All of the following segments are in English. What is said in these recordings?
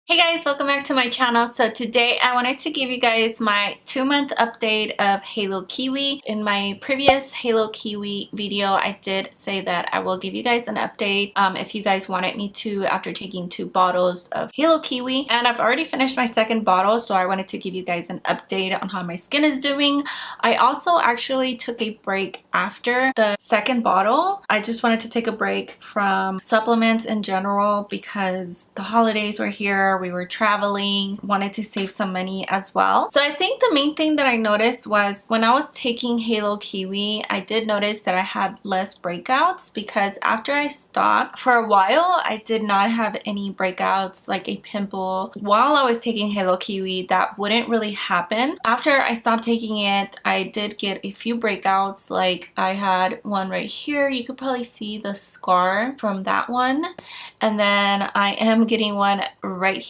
Hey guys, welcome back to my channel. So today I wanted to give you guys my 2-month update of Halo Kiwi. In my previous Halo Kiwi video, I did say that I will give you guys an update if you guys wanted me to after taking 2 bottles of Halo Kiwi. And I've already finished my 2nd bottle, so I wanted to give you guys an update on how my skin is doing. I also actually took a break after the 2nd bottle. I just wanted to take a break from supplements in general because the holidays were here. We were traveling, wanted to save some money as well. So I think the main thing that I noticed was when I was taking Halo Kiwi, I did notice that I had less breakouts because after I stopped for a while, I did not have any breakouts like a pimple. While I was taking Halo Kiwi, that wouldn't really happen. After I stopped taking it, I did get a few breakouts. Like I had one right here. You could probably see the scar from that one. And then I am getting one right here.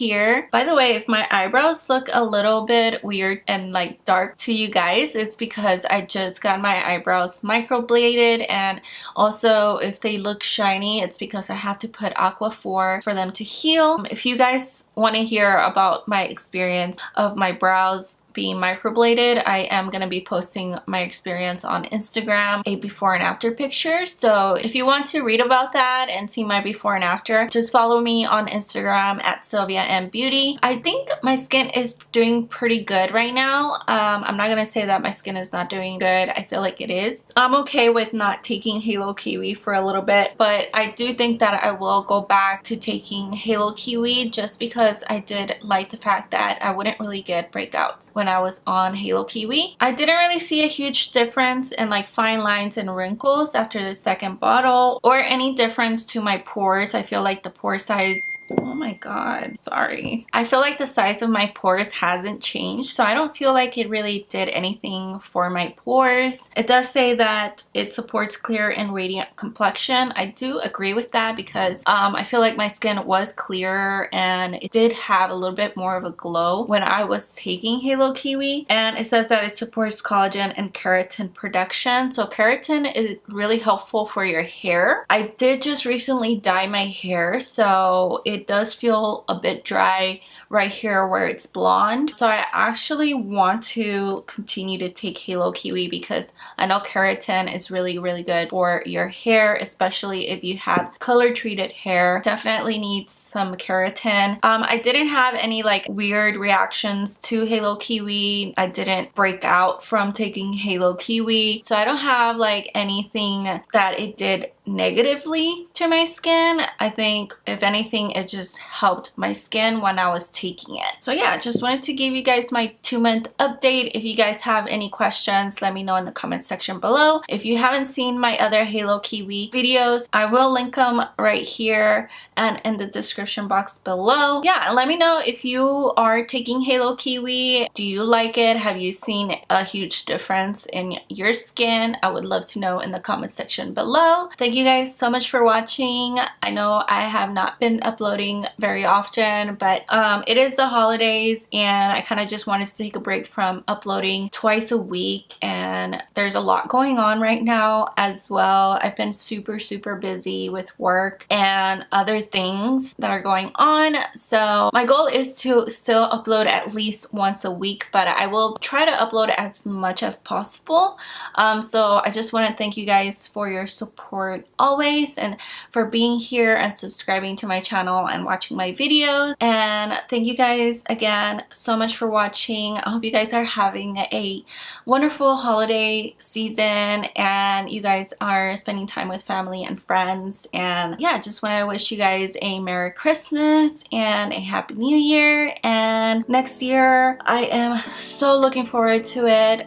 By the way, if my eyebrows look a little bit weird and like dark to you guys, it's because I just got my eyebrows microbladed, and also if they look shiny, it's because I have to put Aquaphor for them to heal. If you guys want to hear about my experience of my brows being microbladed, I am going to be posting my experience on Instagram, a before and after picture. So if you want to read about that and see my before and after, just follow me on Instagram at SilviaMBeauty. I think my skin is doing pretty good right now. I'm not going to say that my skin is not doing good. I feel like it is. I'm okay with not taking Halo Kiwi for a little bit, but I do think that I will go back to taking Halo Kiwi just because I did like the fact that I wouldn't really get breakouts when I was on Halo Kiwi. I didn't really see a huge difference in like fine lines and wrinkles after the 2nd bottle, or any difference to my pores. I feel like the pore size, oh my god, sorry. I feel like the size of my pores hasn't changed, so I don't feel like it really did anything for my pores. It does say that it supports clear and radiant complexion. I do agree with that because I feel like my skin was clearer and it did have a little bit more of a glow when I was taking Halo Kiwi. And it says that it supports collagen and keratin production. So keratin is really helpful for your hair. I did just recently dye my hair, so it does feel a bit dry right here where it's blonde. So I actually want to continue to take Halo Kiwi because I know keratin is really good for your hair, especially if you have color treated hair. Definitely needs some keratin. I didn't have any like weird reactions to Halo Kiwi. I didn't break out from taking Halo Kiwi, so I don't have like anything that it did negatively to my skin. I think if anything, it just helped my skin when I was taking it. So yeah, just wanted to give you guys my 2-month update. If you guys have any questions, let me know in the comment section below. If you haven't seen my other Halo Kiwi videos, I will link them right here and in the description box below. Yeah, let me know if you are taking Halo Kiwi. Do you like it? Have you seen a huge difference in your skin? I would love to know in the comment section below. Thank you guys so much for watching. I know I have not been uploading very often, but it is the holidays and I kind of just wanted to take a break from uploading twice a week, and there's a lot going on right now as well. I've been super busy with work and other things that are going on, so my goal is to still upload at least once a week, but I will try to upload as much as possible. So I just want to thank you guys for your support always, and for being here and subscribing to my channel and watching my videos. And thank you guys again so much for watching. I hope you guys are having a wonderful holiday season and you guys are spending time with family and friends. And yeah, just want to wish you guys a Merry Christmas and a Happy New Year, and next year I am so looking forward to it.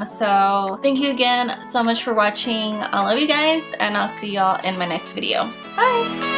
So thank you again so much for watching. I love you guys, and I'll see y'all in my next video. Bye!